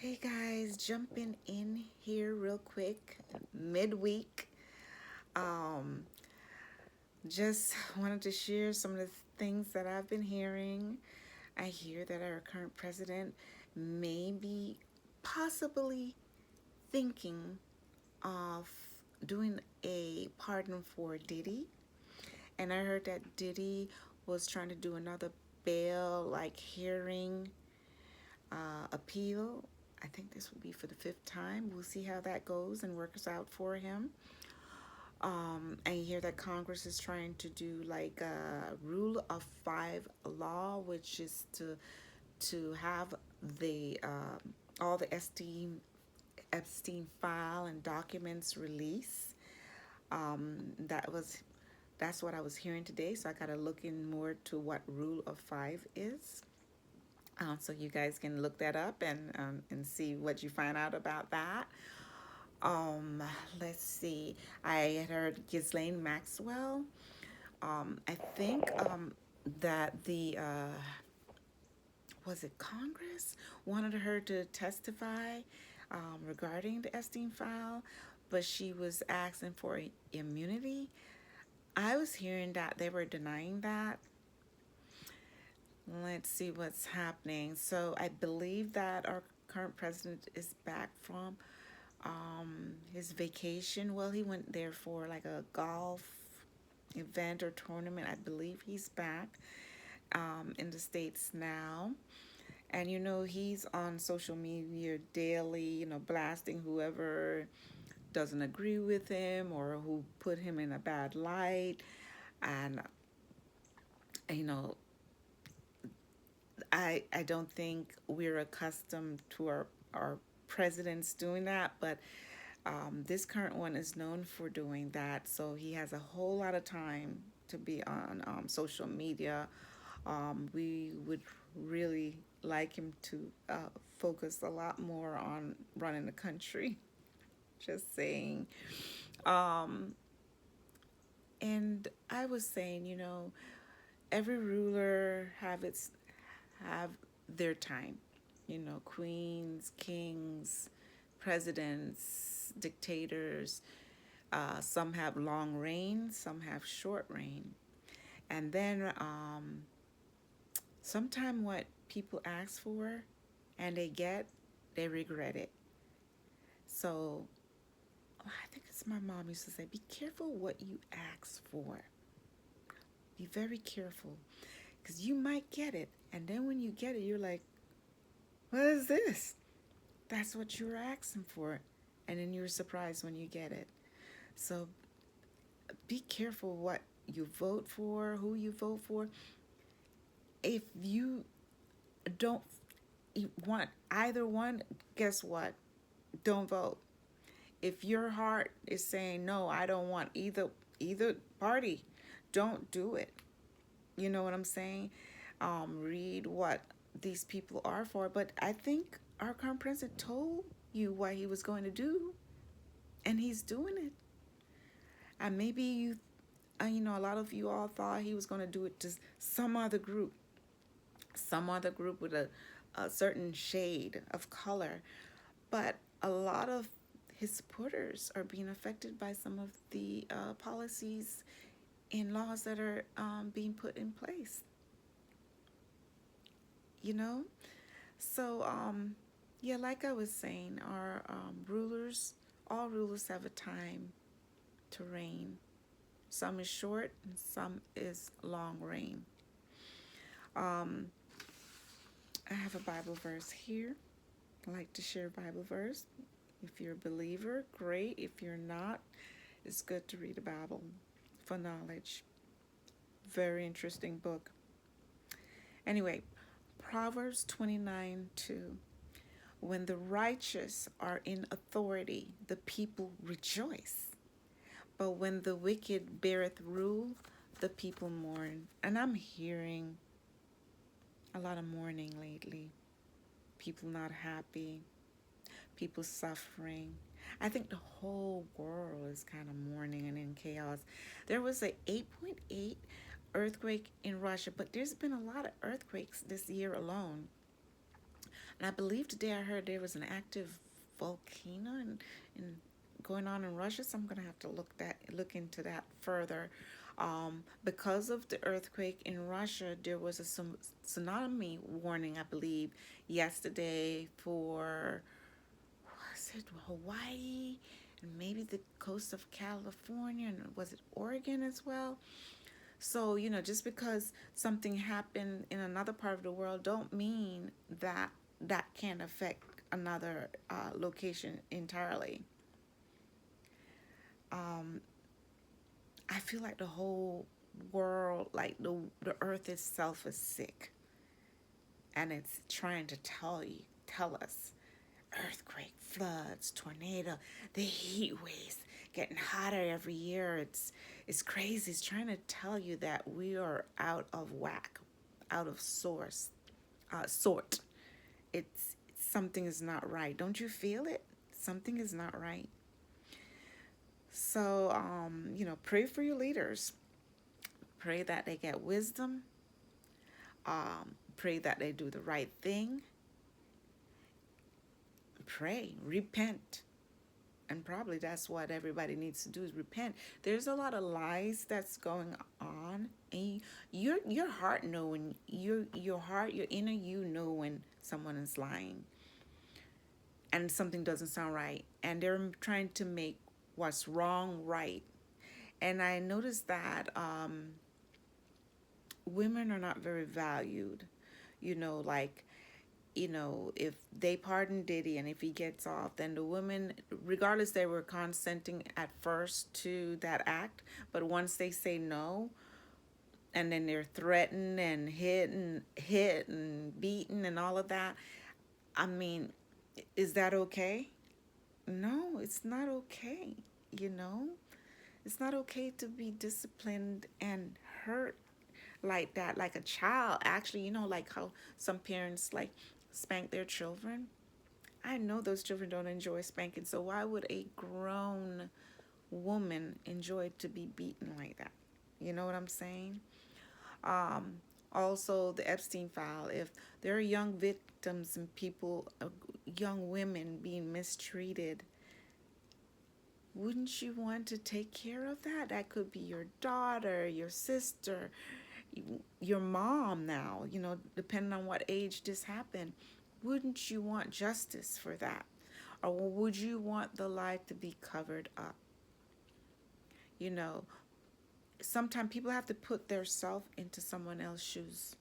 Hey guys, jumping in here real quick, midweek. Um, just wanted to share some of the things that I've been hearing. I hear that our current president may be possibly thinking of doing a pardon for Diddy. And I heard that Diddy was trying to do another bail like hearing appeal. I think this will be for the fifth time. We'll see how that goes and works out for him. I hear that Congress is trying to do like a rule of five law, which is to have the all the Epstein file and documents released. That's what I was hearing today. So I got to look in more to what rule of five is. So you guys can look that up and see what you find out about that. Um, let's see. I had heard Ghislaine Maxwell. I think that the was it Congress wanted her to testify regarding the Epstein file, but she was asking for immunity. I was hearing that they were denying that. Let's see what's happening. So I believe that our current president is back from his vacation. Well, he went there for like a golf event or tournament. I believe he's back in the States now. And he's on social media daily, blasting whoever doesn't agree with him or who put him in a bad light. And, you know, I don't think we're accustomed to our presidents doing that, but this current one is known for doing that. So he has a whole lot of time to be on social media. We would really like him to focus a lot more on running the country. Just saying. Um, and I was saying, every ruler have their time. Queens, kings, presidents, dictators. Some have long reign, some have short reign. And then sometimes what people ask for and they get, they regret it. So I think it's my mom used to say, be careful what you ask for. Be very careful because you might get it. And then when you get it, you're like, what is this? That's what you were asking for. And then you're surprised when you get it. So be careful what you vote for, who you vote for. If you don't want either one, guess what? Don't vote. If your heart is saying no, I don't want either party, don't do it. You know what I'm saying? Read what these people are for. But I think our current president told you what he was going to do, and he's doing it. And maybe a lot of you all thought he was going to do it to some other group with a certain shade of color. But a lot of his supporters are being affected by some of the policies and laws that are being put in place. You know? So, yeah, like I was saying, our all rulers have a time to reign. Some is short and some is long reign. Um, I have a Bible verse here. I like to share a Bible verse. If you're a believer, great. If you're not, it's good to read the Bible for knowledge. Very interesting book. Anyway, Proverbs 29:2. When the righteous are in authority, the people rejoice. But when the wicked beareth rule, the people mourn. And I'm hearing a lot of mourning lately. People not happy, people suffering. I think the whole world is kind of mourning and in chaos. There was a 8.8 earthquake in Russia, but there's been a lot of earthquakes this year alone. And I believe today I heard there was an active volcano in going on in Russia. So I'm gonna have to look into that further. Because of the earthquake in Russia, there was a tsunami warning, I believe, yesterday for, was it Hawaii and maybe the coast of California, and was it Oregon as well? So, just because something happened in another part of the world don't mean that that can affect another location entirely. Um, I feel like the whole world, like the earth itself is sick, and it's trying to tell us earthquake, floods, tornado, the heat waves getting hotter every year. It's crazy. It's trying to tell you that we are out of whack, out of sort. It's something is not right. Don't you feel it? Something is not right. So, pray for your leaders. Pray that they get wisdom. Pray that they do the right thing. Pray, repent, and probably that's what everybody needs to do is repent. There's a lot of lies that's going on, and your heart know when your heart, your inner you know when someone is lying and something doesn't sound right, and they're trying to make what's wrong right. And I noticed that women are not very valued. Like, if they pardon Diddy and if he gets off, then the women, regardless, they were consenting at first to that act, but once they say no, and then they're threatened and hit and beaten and all of that. I mean, is that okay? No, it's not okay. You know, it's not okay to be disciplined and hurt like that, like a child. Actually, like how some parents like spank their children. I know those children don't enjoy spanking, so why would a grown woman enjoy to be beaten like that? You know what I'm saying? Um, Also, the Epstein file. If there are young victims and people, young women being mistreated, wouldn't you want to take care of that? That could be your daughter, your sister, your mom now, depending on what age this happened. Wouldn't you want justice for that? Or would you want the lie to be covered up? You know, Sometimes people have to put their self into someone else's shoes.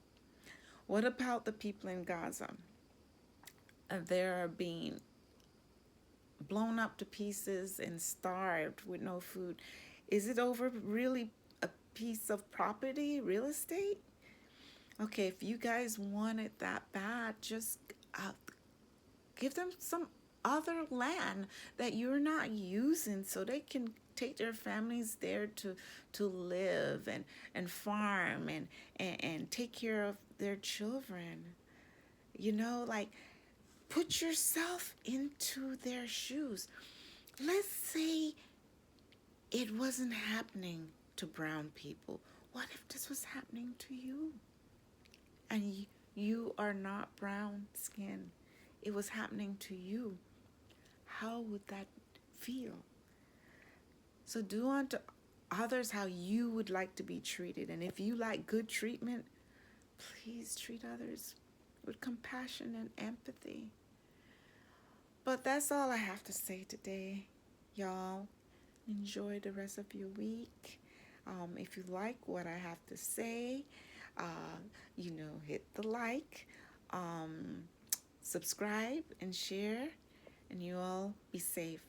What about the people in Gaza? They're being blown up to pieces and starved with no food. Is it over really a piece of property, real estate? Okay, if you guys want it that bad, just uh, give them some other land that you're not using so they can take their families there to live and farm and take care of their children. Like, put yourself into their shoes. Let's say it wasn't happening to brown people. What if this was happening to you? And you are not brown skin. It was happening to you. How would that feel? So do unto others how you would like to be treated. And if you like good treatment, please treat others with compassion and empathy. But that's all I have to say today, y'all. Enjoy the rest of your week. If you like what I have to say, hit the like, subscribe, and share. And you all be safe.